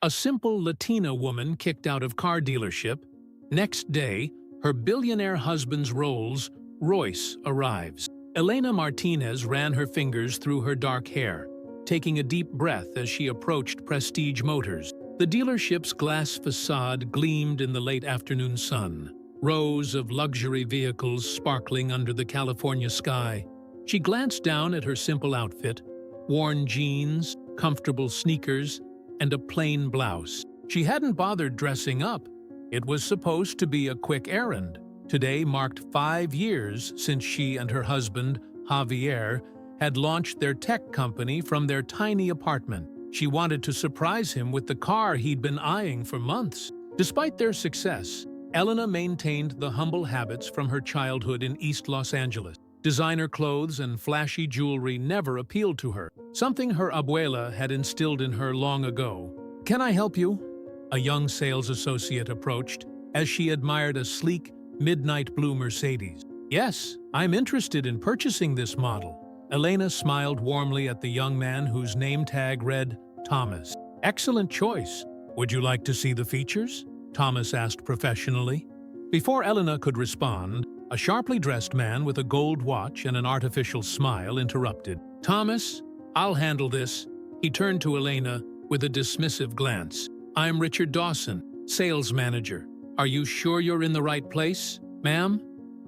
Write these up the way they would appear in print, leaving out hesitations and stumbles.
A simple Latina woman kicked out of car dealership. Next day, her billionaire husband's Rolls Royce arrives. Elena Martinez ran her fingers through her dark hair, taking a deep breath as she approached Prestige Motors. The dealership's glass facade gleamed in the late afternoon sun, rows of luxury vehicles sparkling under the California sky. She glanced down at her simple outfit, worn jeans, comfortable sneakers, and a plain blouse. She hadn't bothered dressing up. It was supposed to be a quick errand. Today marked 5 years since she and her husband, Javier, had launched their tech company from their tiny apartment. She wanted to surprise him with the car he'd been eyeing for months. Despite their success, Elena maintained the humble habits from her childhood in East Los Angeles. Designer clothes and flashy jewelry never appealed to her, something her abuela had instilled in her long ago. "Can I help you?" A young sales associate approached as she admired a sleek, midnight blue Mercedes. "Yes, I'm interested in purchasing this model." Elena smiled warmly at the young man whose name tag read Thomas. "Excellent choice. Would you like to see the features?" Thomas asked professionally. Before Elena could respond, a sharply dressed man with a gold watch and an artificial smile interrupted. "Thomas, I'll handle this." He turned to Elena with a dismissive glance. "I'm Richard Dawson, sales manager. Are you sure you're in the right place, ma'am?"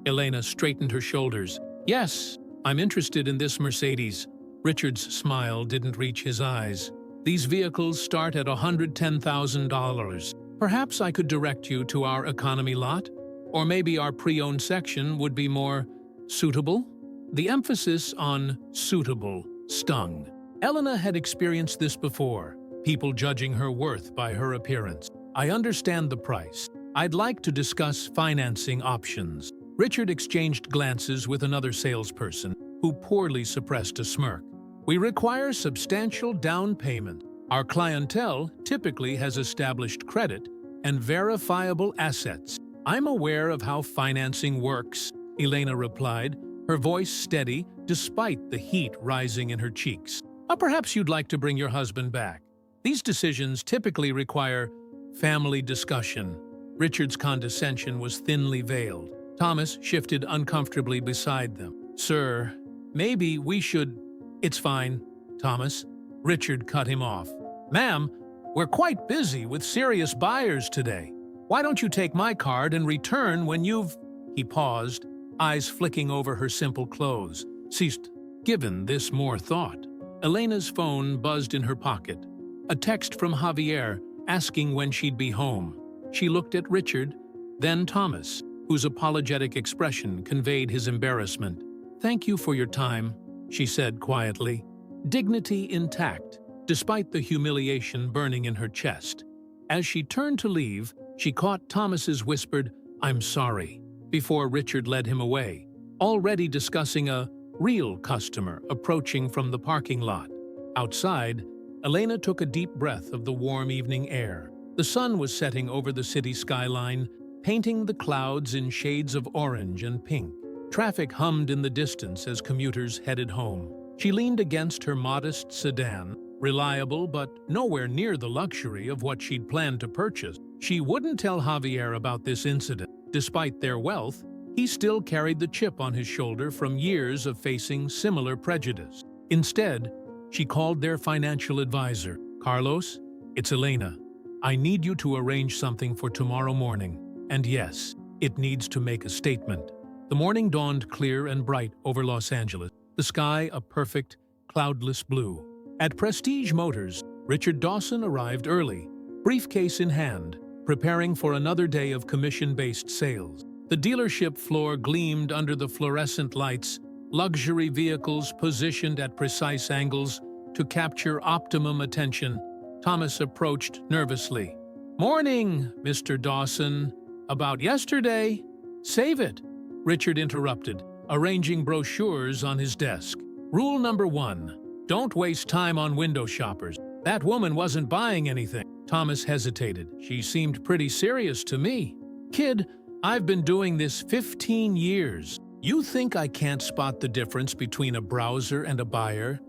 Elena straightened her shoulders. "Yes, I'm interested in this Mercedes." Richard's smile didn't reach his eyes. "These vehicles start at $110,000. Perhaps I could direct you to our economy lot? Or maybe our pre-owned section would be more suitable?" The emphasis on suitable stung. Elena had experienced this before, people judging her worth by her appearance. "I understand the price. I'd like to discuss financing options." Richard exchanged glances with another salesperson, who poorly suppressed a smirk. "We require substantial down payment. Our clientele typically has established credit and verifiable assets." "I'm aware of how financing works," Elena replied, her voice steady despite the heat rising in her cheeks. Perhaps you'd like to bring your husband back. These decisions typically require family discussion." Richard's condescension was thinly veiled. Thomas shifted uncomfortably beside them. "Sir, maybe we should—" "It's fine, Thomas." Richard cut him off. "Ma'am, we're quite busy with serious buyers today. Why don't you take my card and return when you've—" He paused, eyes flicking over her simple clothes. Ceased. Given this more thought. Elena's phone buzzed in her pocket. A text from Javier asking when she'd be home. She looked at Richard, then Thomas, whose apologetic expression conveyed his embarrassment. "Thank you for your time," she said quietly, dignity intact, despite the humiliation burning in her chest. As she turned to leave, she caught Thomas's whispered, "I'm sorry," before Richard led him away, already discussing a real customer approaching from the parking lot. Outside, Elena took a deep breath of the warm evening air. The sun was setting over the city skyline, painting the clouds in shades of orange and pink. Traffic hummed in the distance as commuters headed home. She leaned against her modest sedan, reliable but nowhere near the luxury of what she'd planned to purchase. She wouldn't tell Javier about this incident. Despite their wealth, he still carried the chip on his shoulder from years of facing similar prejudice. Instead, she called their financial advisor. "Carlos, it's Elena. I need you to arrange something for tomorrow morning. And yes, it needs to make a statement." The morning dawned clear and bright over Los Angeles, the sky a perfect, cloudless blue. At Prestige Motors, Richard Dawson arrived early, briefcase in hand, preparing for another day of commission-based sales. The dealership floor gleamed under the fluorescent lights, luxury vehicles positioned at precise angles to capture optimum attention. Thomas approached nervously. "Morning, Mr. Dawson. About yesterday?" "Save it," Richard interrupted, arranging brochures on his desk. "Rule number 1, don't waste time on window shoppers. That woman wasn't buying anything." Thomas hesitated. "She seemed pretty serious to me." "Kid, I've been doing this 15 years. You think I can't spot the difference between a browser and a buyer?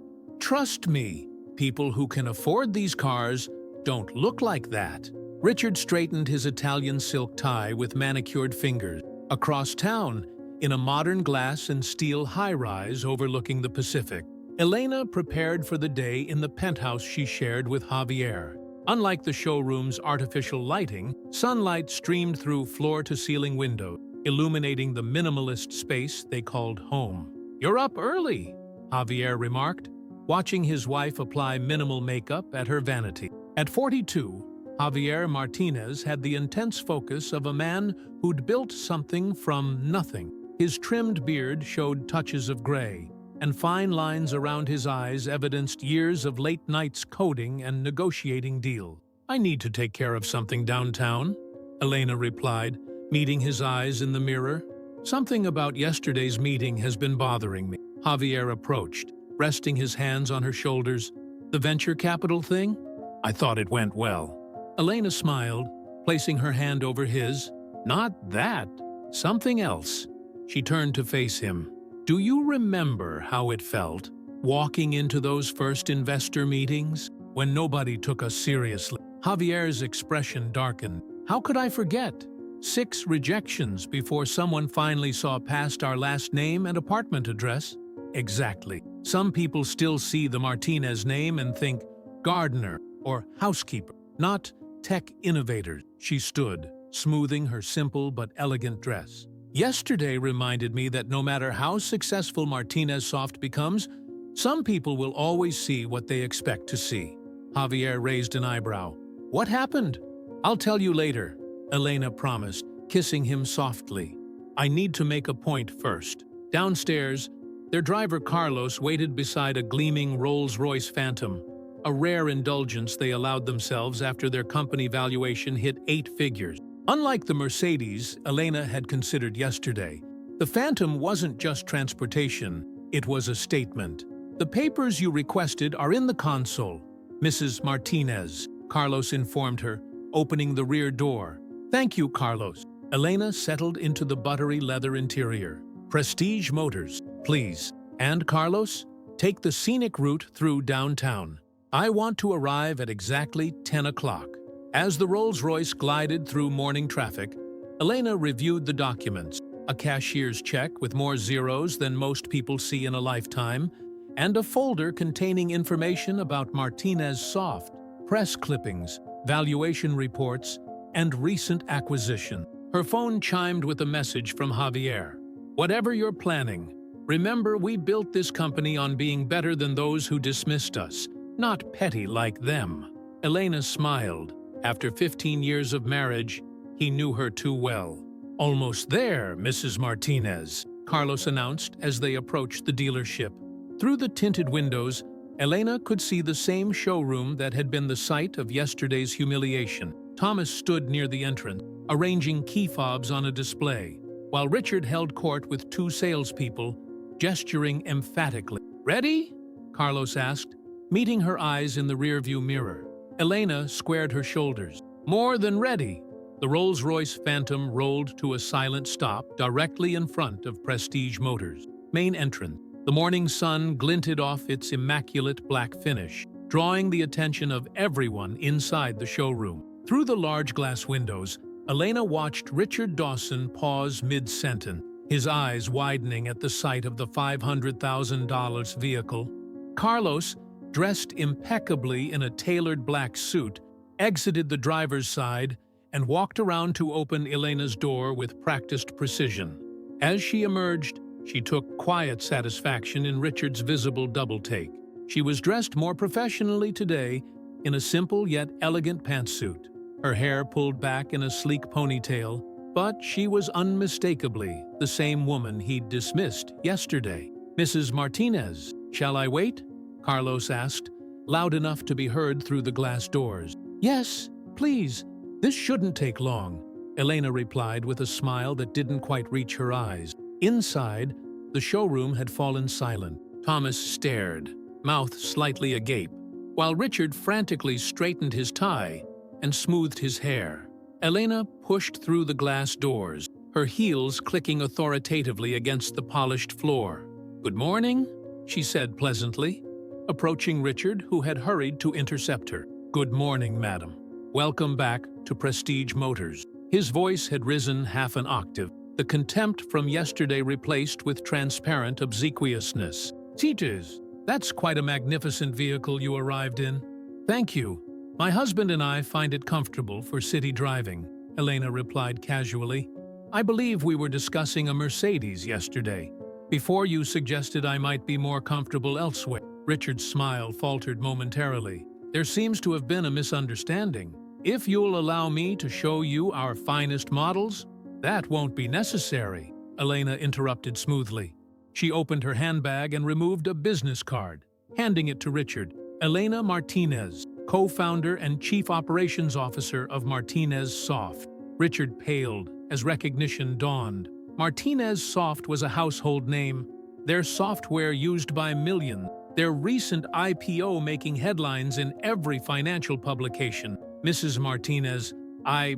Trust me, people who can afford these cars don't look like that." Richard straightened his Italian silk tie with manicured fingers. Across town, in a modern glass and steel high-rise overlooking the Pacific, Elena prepared for the day in the penthouse she shared with Javier. Unlike the showroom's artificial lighting, sunlight streamed through floor-to-ceiling windows, illuminating the minimalist space they called home. "You're up early," Javier remarked, watching his wife apply minimal makeup at her vanity. At 42, Javier Martinez had the intense focus of a man who'd built something from nothing. His trimmed beard showed touches of gray, and fine lines around his eyes evidenced years of late nights coding and negotiating deals. "I need to take care of something downtown," Elena replied, meeting his eyes in the mirror. "Something about yesterday's meeting has been bothering me." Javier approached, resting his hands on her shoulders. "The venture capital thing? I thought it went well." Elena smiled, placing her hand over his. "Not that. Something else." She turned to face him. "Do you remember how it felt, walking into those first investor meetings, when nobody took us seriously?" Javier's expression darkened. "How could I forget? 6 rejections before someone finally saw past our last name and apartment address." "Exactly. Some people still see the Martinez name and think gardener or housekeeper, not tech innovator." She stood, smoothing her simple but elegant dress. "Yesterday reminded me that no matter how successful Martinez Soft becomes, some people will always see what they expect to see." Javier raised an eyebrow. "What happened?" "I'll tell you later," Elena promised, kissing him softly. "I need to make a point first." Downstairs, their driver Carlos waited beside a gleaming Rolls-Royce Phantom, a rare indulgence they allowed themselves after their company valuation hit 8 figures. Unlike the Mercedes Elena had considered yesterday, the Phantom wasn't just transportation, it was a statement. "The papers you requested are in the console, Mrs. Martinez," Carlos informed her, opening the rear door. "Thank you, Carlos." Elena settled into the buttery leather interior. "Prestige Motors, please. And Carlos, take the scenic route through downtown. I want to arrive at exactly 10 o'clock. As the Rolls-Royce glided through morning traffic, Elena reviewed the documents, a cashier's check with more zeros than most people see in a lifetime, and a folder containing information about Martinez Soft, press clippings, valuation reports, and recent acquisition. Her phone chimed with a message from Javier. "Whatever you're planning, remember we built this company on being better than those who dismissed us, not petty like them." Elena smiled. After 15 years of marriage, he knew her too well. "Almost there, Mrs. Martinez," Carlos announced as they approached the dealership. Through the tinted windows, Elena could see the same showroom that had been the site of yesterday's humiliation. Thomas stood near the entrance, arranging key fobs on a display, while Richard held court with 2 salespeople, gesturing emphatically. "Ready?" Carlos asked, meeting her eyes in the rearview mirror. Elena squared her shoulders. "More than ready." The Rolls-Royce Phantom rolled to a silent stop directly in front of Prestige Motors' main entrance. The morning sun glinted off its immaculate black finish, drawing the attention of everyone inside the showroom. Through the large glass windows, Elena watched Richard Dawson pause mid-sentence, his eyes widening at the sight of the $500,000 vehicle. Carlos, dressed impeccably in a tailored black suit, exited the driver's side and walked around to open Elena's door with practiced precision. As she emerged, she took quiet satisfaction in Richard's visible double-take. She was dressed more professionally today in a simple yet elegant pantsuit, her hair pulled back in a sleek ponytail, but she was unmistakably the same woman he'd dismissed yesterday. "Mrs. Martinez, shall I wait?" Carlos asked, loud enough to be heard through the glass doors. "Yes, please. This shouldn't take long," Elena replied with a smile that didn't quite reach her eyes. Inside, the showroom had fallen silent. Thomas stared, mouth slightly agape, while Richard frantically straightened his tie and smoothed his hair. Elena pushed through the glass doors, her heels clicking authoritatively against the polished floor. "Good morning," she said pleasantly, approaching Richard, who had hurried to intercept her. Good morning, madam. Welcome back to Prestige Motors. His voice had risen half an octave, the contempt from yesterday replaced with transparent obsequiousness. Teachers, that's quite a magnificent vehicle you arrived in. Thank you. My husband and I find it comfortable for city driving, Elena replied casually. I believe we were discussing a Mercedes yesterday. Before you suggested I might be more comfortable elsewhere. Richard's smile faltered momentarily. There seems to have been a misunderstanding. If you'll allow me to show you our finest models, that won't be necessary, Elena interrupted smoothly. She opened her handbag and removed a business card, handing it to Richard. Elena Martinez, co-founder and chief operations officer of Martinez Soft. Richard paled as recognition dawned. Martinez Soft was a household name. Their software used by millions. Their recent IPO making headlines in every financial publication. Mrs. Martinez, I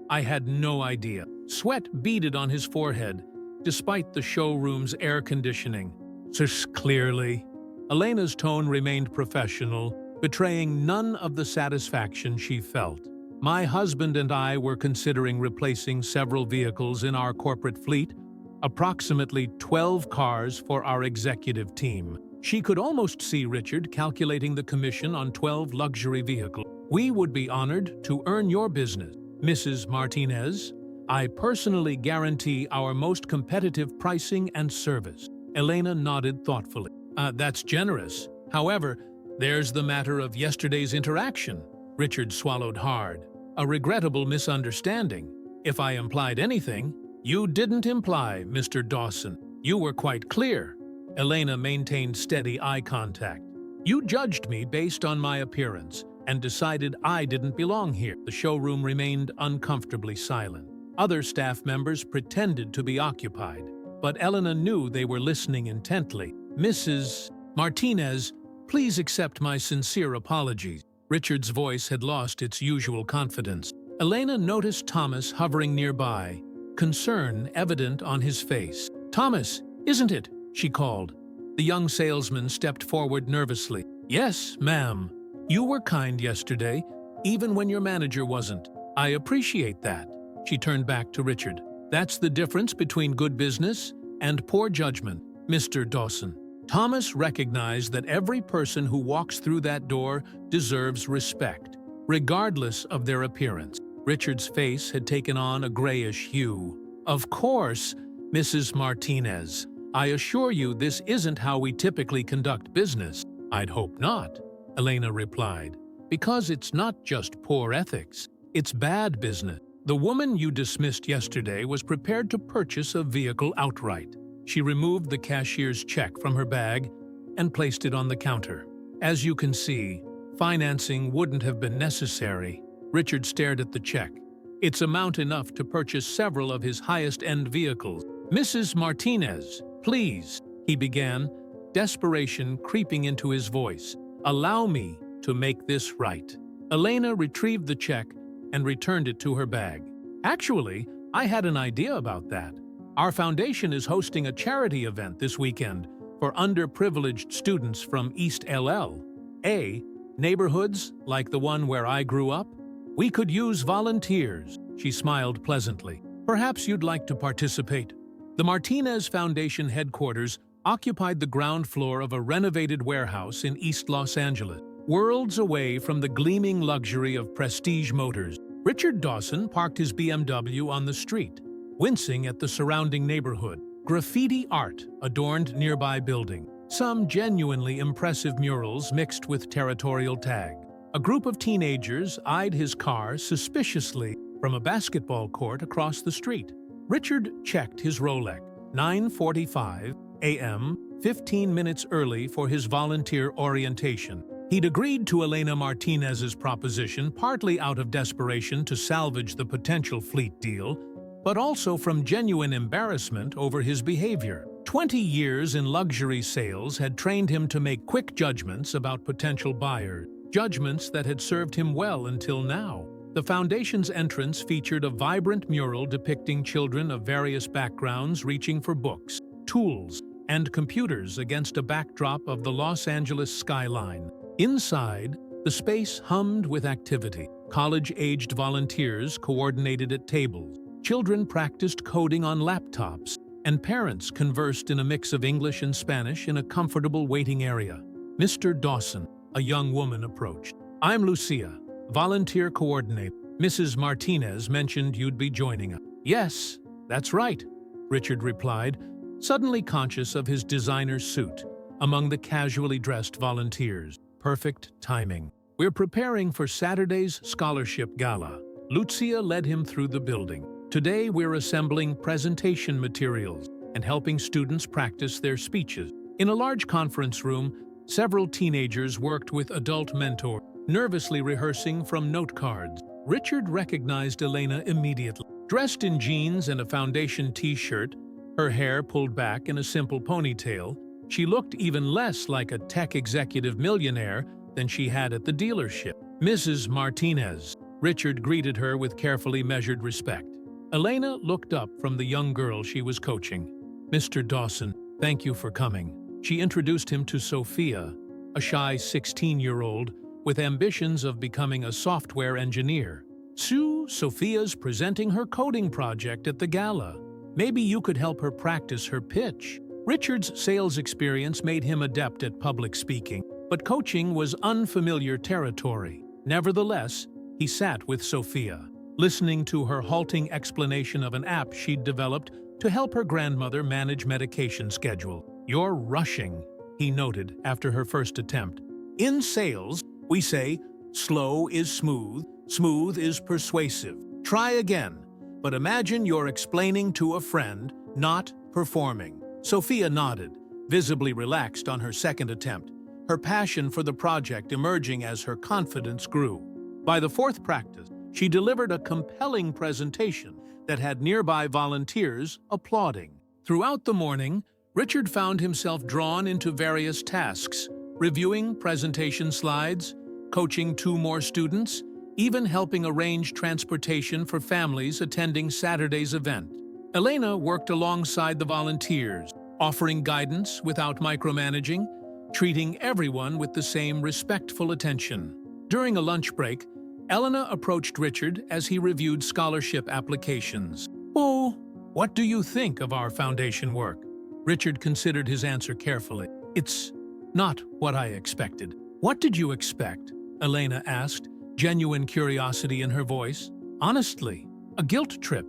had no idea. Sweat beaded on his forehead, despite the showroom's air conditioning. So clearly, Elena's tone remained professional, betraying none of the satisfaction she felt. My husband and I were considering replacing several vehicles in our corporate fleet, approximately 12 cars for our executive team. She could almost see Richard calculating the commission on 12 luxury vehicles. We would be honored to earn your business, Mrs. Martinez. I personally guarantee our most competitive pricing and service. Elena nodded thoughtfully. That's generous. However, there's the matter of yesterday's interaction. Richard swallowed hard. A regrettable misunderstanding. If I implied anything, you didn't imply, Mr. Dawson. You were quite clear. Elena maintained steady eye contact. You judged me based on my appearance and decided I didn't belong here. The showroom remained uncomfortably silent. Other staff members pretended to be occupied, but Elena knew they were listening intently. Mrs. Martinez, please accept my sincere apologies. Richard's voice had lost its usual confidence. Elena noticed Thomas hovering nearby, concern evident on his face. Thomas, isn't it? She called. The young salesman stepped forward nervously. Yes, ma'am. You were kind yesterday, even when your manager wasn't. I appreciate that. She turned back to Richard. That's the difference between good business and poor judgment, Mr. Dawson. Thomas recognized that every person who walks through that door deserves respect, regardless of their appearance. Richard's face had taken on a grayish hue. Of course, Mrs. Martinez. I assure you this isn't how we typically conduct business. I'd hope not, Elena replied. Because it's not just poor ethics, it's bad business. The woman you dismissed yesterday was prepared to purchase a vehicle outright. She removed the cashier's check from her bag and placed it on the counter. As you can see, financing wouldn't have been necessary. Richard stared at the check. It's amount enough to purchase several of his highest-end vehicles. Mrs. Martinez, please, he began, desperation creeping into his voice. Allow me to make this right. Elena retrieved the check and returned it to her bag. Actually, I had an idea about that. Our foundation is hosting a charity event this weekend for underprivileged students from East LA, neighborhoods like the one where I grew up. We could use volunteers. She smiled pleasantly. Perhaps you'd like to participate. The Martinez Foundation headquarters occupied the ground floor of a renovated warehouse in East Los Angeles, worlds away from the gleaming luxury of Prestige Motors. Richard Dawson parked his BMW on the street, wincing at the surrounding neighborhood. Graffiti art adorned nearby buildings. Some genuinely impressive murals mixed with territorial tag. A group of teenagers eyed his car suspiciously from a basketball court across the street. Richard checked his Rolex, 9:45 a.m., 15 minutes early for his volunteer orientation. He'd agreed to Elena Martinez's proposition partly out of desperation to salvage the potential fleet deal, but also from genuine embarrassment over his behavior. 20 years in luxury sales had trained him to make quick judgments about potential buyers, judgments that had served him well until now. The foundation's entrance featured a vibrant mural depicting children of various backgrounds reaching for books, tools, and computers against a backdrop of the Los Angeles skyline. Inside, The space hummed with activity. College-aged volunteers coordinated at tables. Children practiced coding on laptops, and parents conversed in a mix of English and Spanish in a comfortable waiting area. Mr. Dawson, a young woman, approached. "I'm Lucia, volunteer coordinator. Mrs. Martinez mentioned you'd be joining us." "Yes, that's right," Richard replied, suddenly conscious of his designer suit among the casually dressed volunteers. Perfect timing. "We're preparing for Saturday's scholarship gala." Lucia led him through the building. "Today we're assembling presentation materials and helping students practice their speeches." In a large conference room, several teenagers worked with adult mentors, nervously rehearsing from note cards. Richard recognized Elena immediately. Dressed in jeans and a foundation t-shirt, her hair pulled back in a simple ponytail, she looked even less like a tech executive millionaire than she had at the dealership. "Mrs. Martinez," Richard greeted her with carefully measured respect. Elena looked up from the young girl she was coaching. "Mr. Dawson, thank you for coming." She introduced him to Sophia, a shy 16-year-old with ambitions of becoming a software engineer. Sophia's presenting her coding project at the gala. Maybe you could help her practice her pitch." Richard's sales experience made him adept at public speaking, but coaching was unfamiliar territory. Nevertheless, he sat with Sophia, listening to her halting explanation of an app she'd developed to help her grandmother manage medication schedule. "You're rushing," he noted after her first attempt. "In sales, we say, slow is smooth, smooth is persuasive. Try again, but imagine you're explaining to a friend, not performing." Sophia nodded, visibly relaxed on her second attempt, her passion for the project emerging as her confidence grew. By the fourth practice, she delivered a compelling presentation that had nearby volunteers applauding. Throughout the morning, Richard found himself drawn into various tasks, reviewing presentation slides, coaching 2 more students, even helping arrange transportation for families attending Saturday's event. Elena worked alongside the volunteers, offering guidance without micromanaging, treating everyone with the same respectful attention. During a lunch break, Elena approached Richard as he reviewed scholarship applications. "Oh, what do you think of our foundation work?" Richard considered his answer carefully. "It's not what I expected." "What did you expect?" Elena asked, genuine curiosity in her voice. "Honestly, a guilt trip.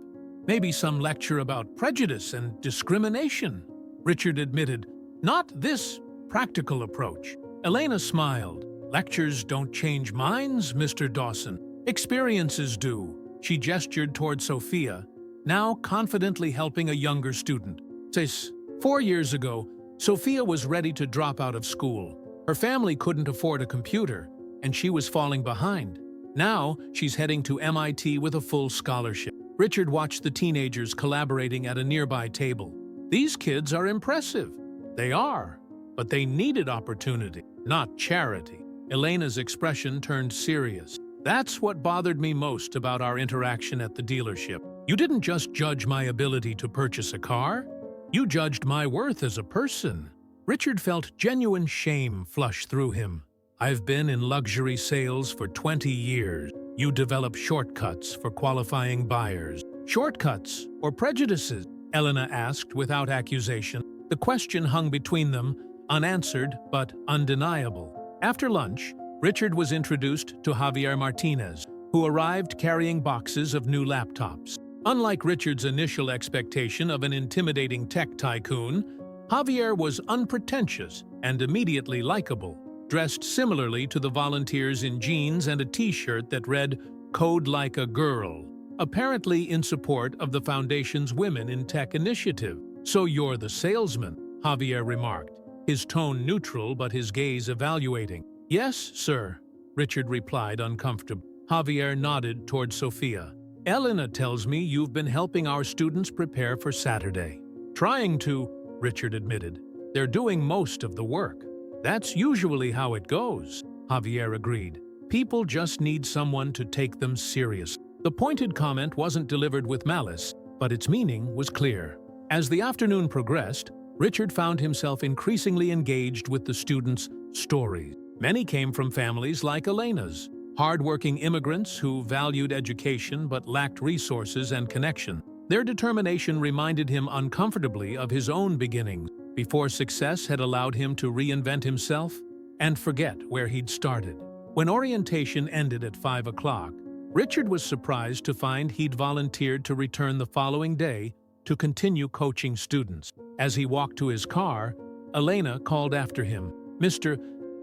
Maybe some lecture about prejudice and discrimination." Richard admitted, "Not this practical approach." Elena smiled. "Lectures don't change minds, Mr. Dawson. Experiences do." She gestured toward Sophia, now confidently helping a younger student. Says, 4 years ago, Sophia was ready to drop out of school. Her family couldn't afford a computer, and she was falling behind. Now, she's heading to MIT with a full scholarship. Richard watched the teenagers collaborating at a nearby table. "These kids are impressive." "They are, but they needed opportunity, not charity." Elena's expression turned serious. "That's what bothered me most about our interaction at the dealership. You didn't just judge my ability to purchase a car, you judged my worth as a person." Richard felt genuine shame flush through him. "I've been in luxury sales for 20 years. You develop shortcuts for qualifying buyers." "Shortcuts or prejudices?" Elena asked without accusation. The question hung between them, unanswered but undeniable. After lunch, Richard was introduced to Javier Martinez, who arrived carrying boxes of new laptops. Unlike Richard's initial expectation of an intimidating tech tycoon, Javier was unpretentious and immediately likable, dressed similarly to the volunteers in jeans and a t-shirt that read, "Code like a girl," apparently in support of the Foundation's Women in Tech initiative. "So you're the salesman," Javier remarked, his tone neutral but his gaze evaluating. "Yes, sir," Richard replied uncomfortably. Javier nodded toward Sophia. "Elena tells me you've been helping our students prepare for Saturday." "Trying to," Richard admitted. "They're doing most of the work." "That's usually how it goes," Javier agreed. "People just need someone to take them seriously." The pointed comment wasn't delivered with malice, but its meaning was clear. As the afternoon progressed, Richard found himself increasingly engaged with the students' stories. Many came from families like Elena's, hardworking immigrants who valued education but lacked resources and connection. Their determination reminded him uncomfortably of his own beginnings, before success had allowed him to reinvent himself and forget where he'd started. When orientation ended at 5 o'clock, Richard was surprised to find he'd volunteered to return the following day to continue coaching students. As he walked to his car, Elena called after him, "Mr.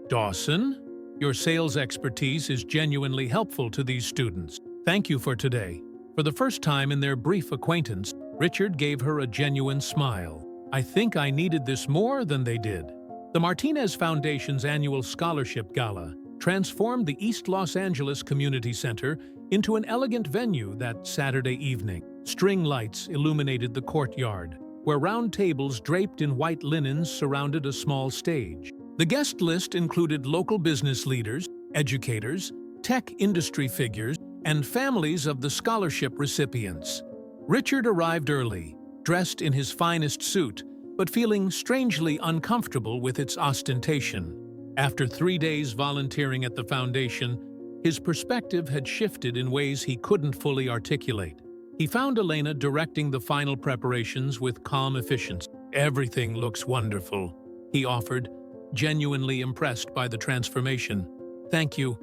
Dawson, your sales expertise is genuinely helpful to these students. Thank you for today." For the first time in their brief acquaintance, Richard gave her a genuine smile. "I think I needed this more than they did." The Martinez Foundation's annual scholarship gala transformed the East Los Angeles Community Center into an elegant venue that Saturday evening. String lights illuminated the courtyard, where round tables draped in white linens surrounded a small stage. The guest list included local business leaders, educators, tech industry figures, and families of the scholarship recipients. Richard arrived early, dressed in his finest suit, but feeling strangely uncomfortable with its ostentation. After 3 days volunteering at the foundation, his perspective had shifted in ways he couldn't fully articulate. He found Elena directing the final preparations with calm efficiency. "Everything looks wonderful," he offered, genuinely impressed by the transformation. "Thank you.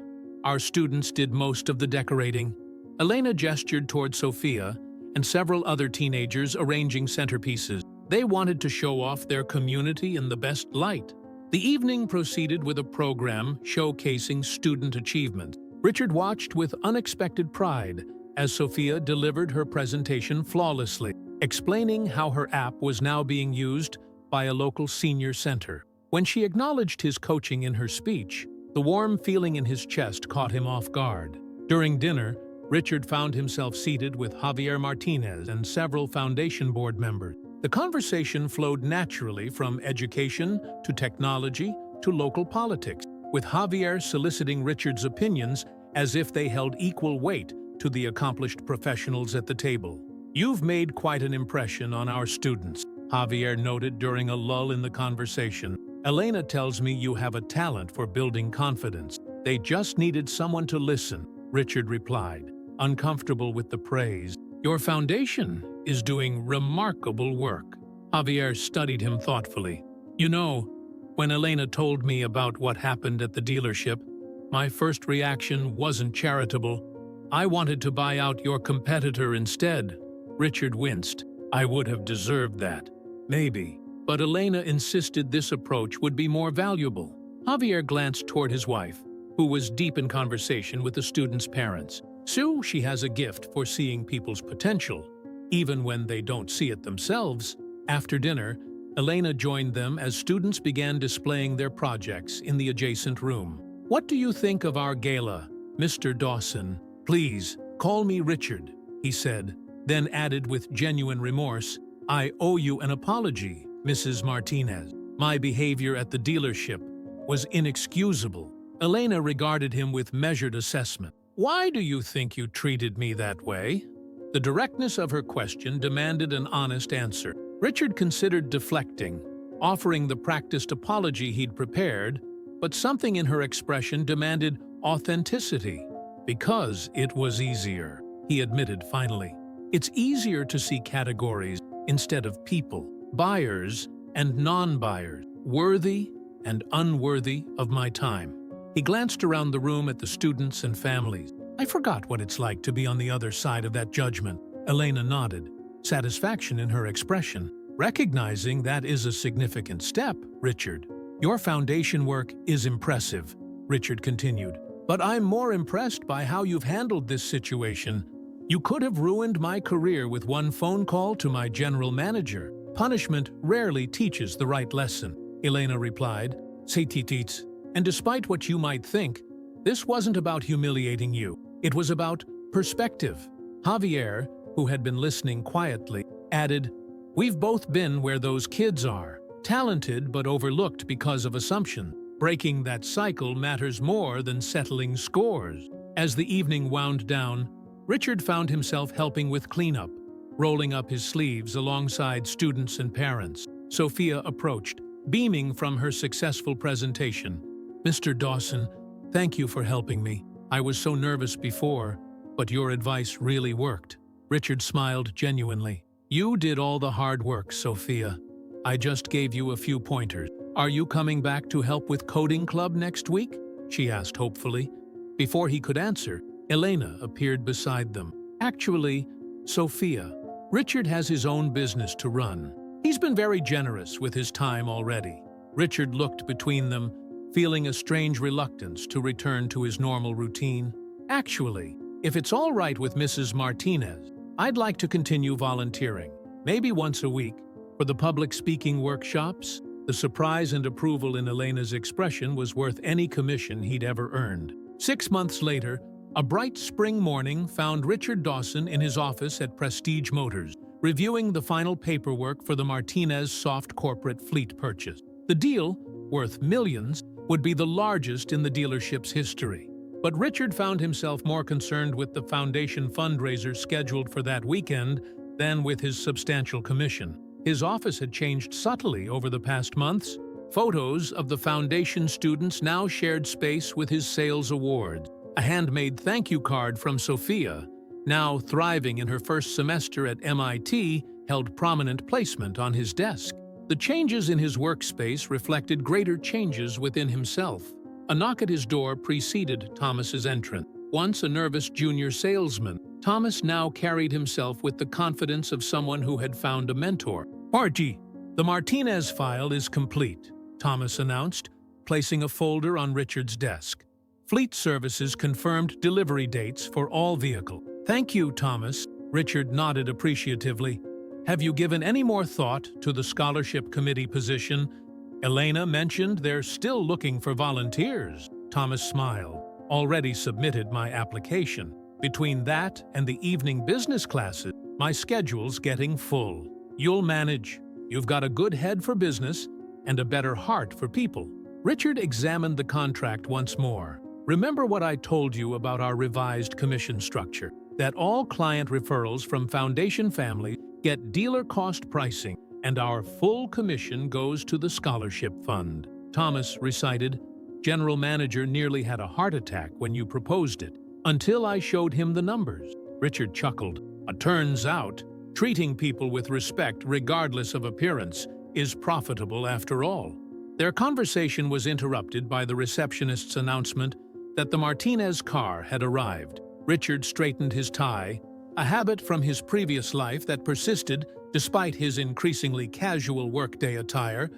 Our students did most of the decorating." Elena gestured toward Sophia and several other teenagers arranging centerpieces. They wanted to show off their community in the best light. The evening proceeded with a program showcasing student achievement. Richard watched with unexpected pride as Sophia delivered her presentation flawlessly, explaining how her app was now being used by a local senior center. When she acknowledged his coaching in her speech, the warm feeling in his chest caught him off guard. During dinner, Richard found himself seated with Javier Martinez and several foundation board members. The conversation flowed naturally from education to technology to local politics, with Javier soliciting Richard's opinions as if they held equal weight to the accomplished professionals at the table. "You've made quite an impression on our students," Javier noted during a lull in the conversation. "Elena tells me you have a talent for building confidence. They just needed someone to listen," Richard replied, uncomfortable with the praise. "Your foundation is doing remarkable work." Javier studied him thoughtfully. "You know, when Elena told me about what happened at the dealership, my first reaction wasn't charitable. I wanted to buy out your competitor instead." Richard winced. "I would have deserved that. Maybe. But Elena insisted this approach would be more valuable." Javier glanced toward his wife, who was deep in conversation with the students' parents. "Sue, she has a gift for seeing people's potential, even when they don't see it themselves." After dinner, Elena joined them as students began displaying their projects in the adjacent room. "What do you think of our gala, Mr. Dawson?" "Please, call me Richard," he said, then added with genuine remorse, "I owe you an apology, Mrs. Martinez. My behavior at the dealership was inexcusable." Elena regarded him with measured assessment. "Why do you think you treated me that way?" The directness of her question demanded an honest answer. Richard considered deflecting, offering the practiced apology he'd prepared, but something in her expression demanded authenticity. "Because it was easier," he admitted finally. "It's easier to see categories instead of people, buyers and non-buyers, worthy and unworthy of my time." He glanced around the room at the students and families. "I forgot what it's like to be on the other side of that judgment." Elena nodded, satisfaction in her expression. "Recognizing that is a significant step, Richard. Your foundation work is impressive," Richard continued. "But I'm more impressed by how you've handled this situation. You could have ruined my career with one phone call to my general manager. Punishment rarely teaches the right lesson," Elena replied. "Tits. And despite what you might think, this wasn't about humiliating you. It was about perspective." Javier, who had been listening quietly, added, "We've both been where those kids are, talented but overlooked because of assumption. Breaking that cycle matters more than settling scores." As the evening wound down, Richard found himself helping with cleanup, rolling up his sleeves alongside students and parents. Sophia approached, beaming from her successful presentation. Mr. Dawson, thank you for helping me. I was so nervous before, but your advice really worked. Richard smiled genuinely. You did all the hard work, Sophia. I just gave you a few pointers. Are you coming back to help with coding club next week? She asked hopefully. Before he could answer, Elena appeared beside them. Actually, Sophia, Richard has his own business to run. He's been very generous with his time already. Richard looked between them, feeling a strange reluctance to return to his normal routine. Actually, if it's all right with Mrs. Martinez, I'd like to continue volunteering, maybe once a week, for the public speaking workshops. The surprise and approval in Elena's expression was worth any commission he'd ever earned. 6 months later, a bright spring morning found Richard Dawson in his office at Prestige Motors, reviewing the final paperwork for the Martinez soft corporate fleet purchase. The deal, worth millions, would be the largest in the dealership's history. But Richard found himself more concerned with the foundation fundraiser scheduled for that weekend than with his substantial commission. His office had changed subtly over the past months. Photos of the foundation students now shared space with his sales awards. A handmade thank you card from Sophia, now thriving in her first semester at MIT, held prominent placement on his desk. The changes in his workspace reflected greater changes within himself. A knock at his door preceded Thomas's entrance. Once a nervous junior salesman, Thomas now carried himself with the confidence of someone who had found a mentor. "Margie, the Martinez file is complete," Thomas announced, placing a folder on Richard's desk. Fleet Services confirmed delivery dates for all vehicles. "Thank you, Thomas," Richard nodded appreciatively. "Have you given any more thought to the scholarship committee position? Elena mentioned they're still looking for volunteers." Thomas smiled. "Already submitted my application. Between that and the evening business classes, my schedule's getting full. You'll manage. You've got a good head for business and a better heart for people." Richard examined the contract once more. "Remember what I told you about our revised commission structure? That all client referrals from foundation families get dealer cost pricing, and our full commission goes to the scholarship fund." Thomas recited, "General Manager nearly had a heart attack when you proposed it, until I showed him the numbers." Richard chuckled. "Turns out, treating people with respect regardless of appearance is profitable after all." Their conversation was interrupted by the receptionist's announcement that the Martinez car had arrived. Richard straightened his tie, a habit from his previous life that persisted despite his increasingly casual workday attire,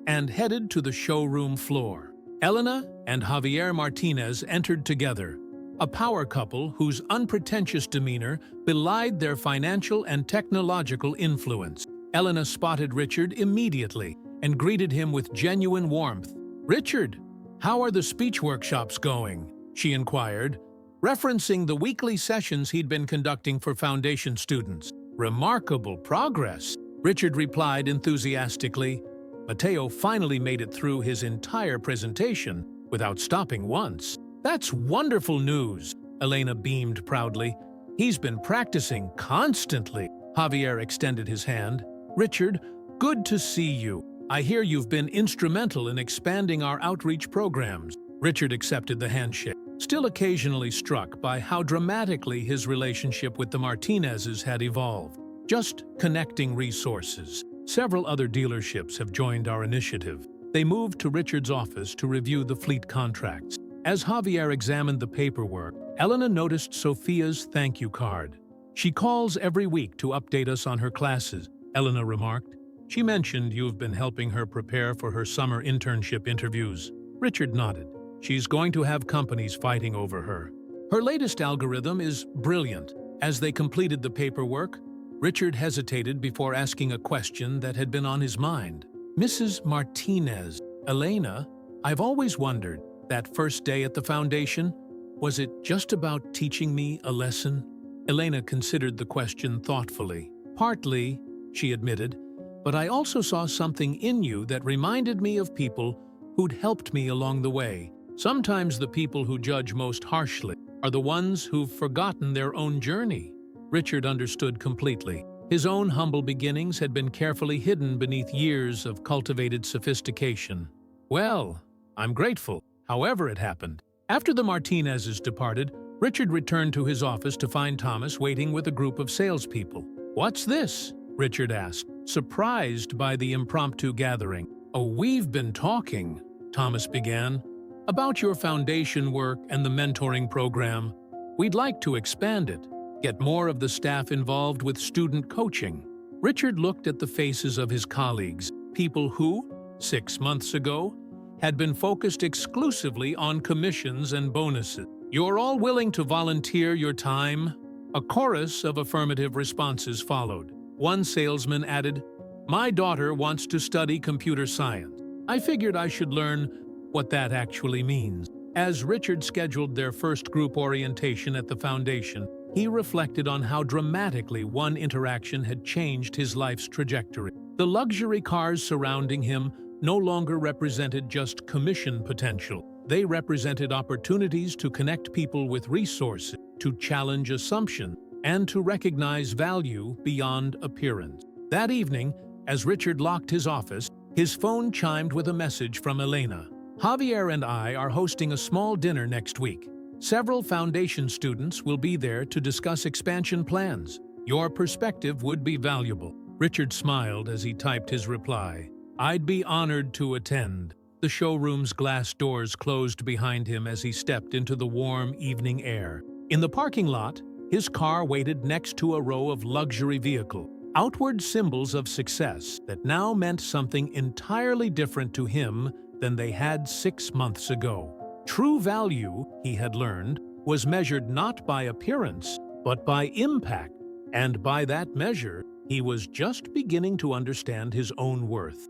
and headed to the showroom floor. Elena and Javier Martinez entered together, a power couple whose unpretentious demeanor belied their financial and technological influence. Elena spotted Richard immediately and greeted him with genuine warmth. "Richard, how are the speech workshops going?" she inquired, referencing the weekly sessions he'd been conducting for foundation students. "Remarkable progress," Richard replied enthusiastically. "Mateo finally made it through his entire presentation without stopping once." "That's wonderful news," Elena beamed proudly. "He's been practicing constantly." Javier extended his hand. "Richard, good to see you. I hear you've been instrumental in expanding our outreach programs." Richard accepted the handshake, still occasionally struck by how dramatically his relationship with the Martinezes had evolved. "Just connecting resources. Several other dealerships have joined our initiative." They moved to Richard's office to review the fleet contracts. As Javier examined the paperwork, Elena noticed Sophia's thank you card. "She calls every week to update us on her classes," Elena remarked. "She mentioned you've been helping her prepare for her summer internship interviews." Richard nodded. "She's going to have companies fighting over her. Her latest algorithm is brilliant." As they completed the paperwork, Richard hesitated before asking a question that had been on his mind. "Mrs. Martinez, Elena, I've always wondered, that first day at the foundation, was it just about teaching me a lesson?" Elena considered the question thoughtfully. "Partly," she admitted, "but I also saw something in you that reminded me of people who'd helped me along the way. Sometimes the people who judge most harshly are the ones who've forgotten their own journey." Richard understood completely. His own humble beginnings had been carefully hidden beneath years of cultivated sophistication. "Well, I'm grateful," however it happened. After the Martinezes departed, Richard returned to his office to find Thomas waiting with a group of salespeople. "What's this?" Richard asked, surprised by the impromptu gathering. "Oh, we've been talking," Thomas began, "about your foundation work and the mentoring program. We'd like to expand it, get more of the staff involved with student coaching." Richard looked at the faces of his colleagues, people who, 6 months ago, had been focused exclusively on commissions and bonuses. "You're all willing to volunteer your time?" A chorus of affirmative responses followed. One salesman added, "My daughter wants to study computer science. I figured I should learn what that actually means." As Richard scheduled their first group orientation at the foundation, he reflected on how dramatically one interaction had changed his life's trajectory. The luxury cars surrounding him no longer represented just commission potential. They represented opportunities to connect people with resources, to challenge assumptions, and to recognize value beyond appearance. That evening, as Richard locked his office, his phone chimed with a message from Elena. "Javier and I are hosting a small dinner next week. Several foundation students will be there to discuss expansion plans. Your perspective would be valuable." Richard smiled as he typed his reply. "I'd be honored to attend." The showroom's glass doors closed behind him as he stepped into the warm evening air. In the parking lot, his car waited next to a row of luxury vehicles, outward symbols of success that now meant something entirely different to him than they had 6 months ago. True value, he had learned, was measured not by appearance, but by impact, and by that measure, he was just beginning to understand his own worth.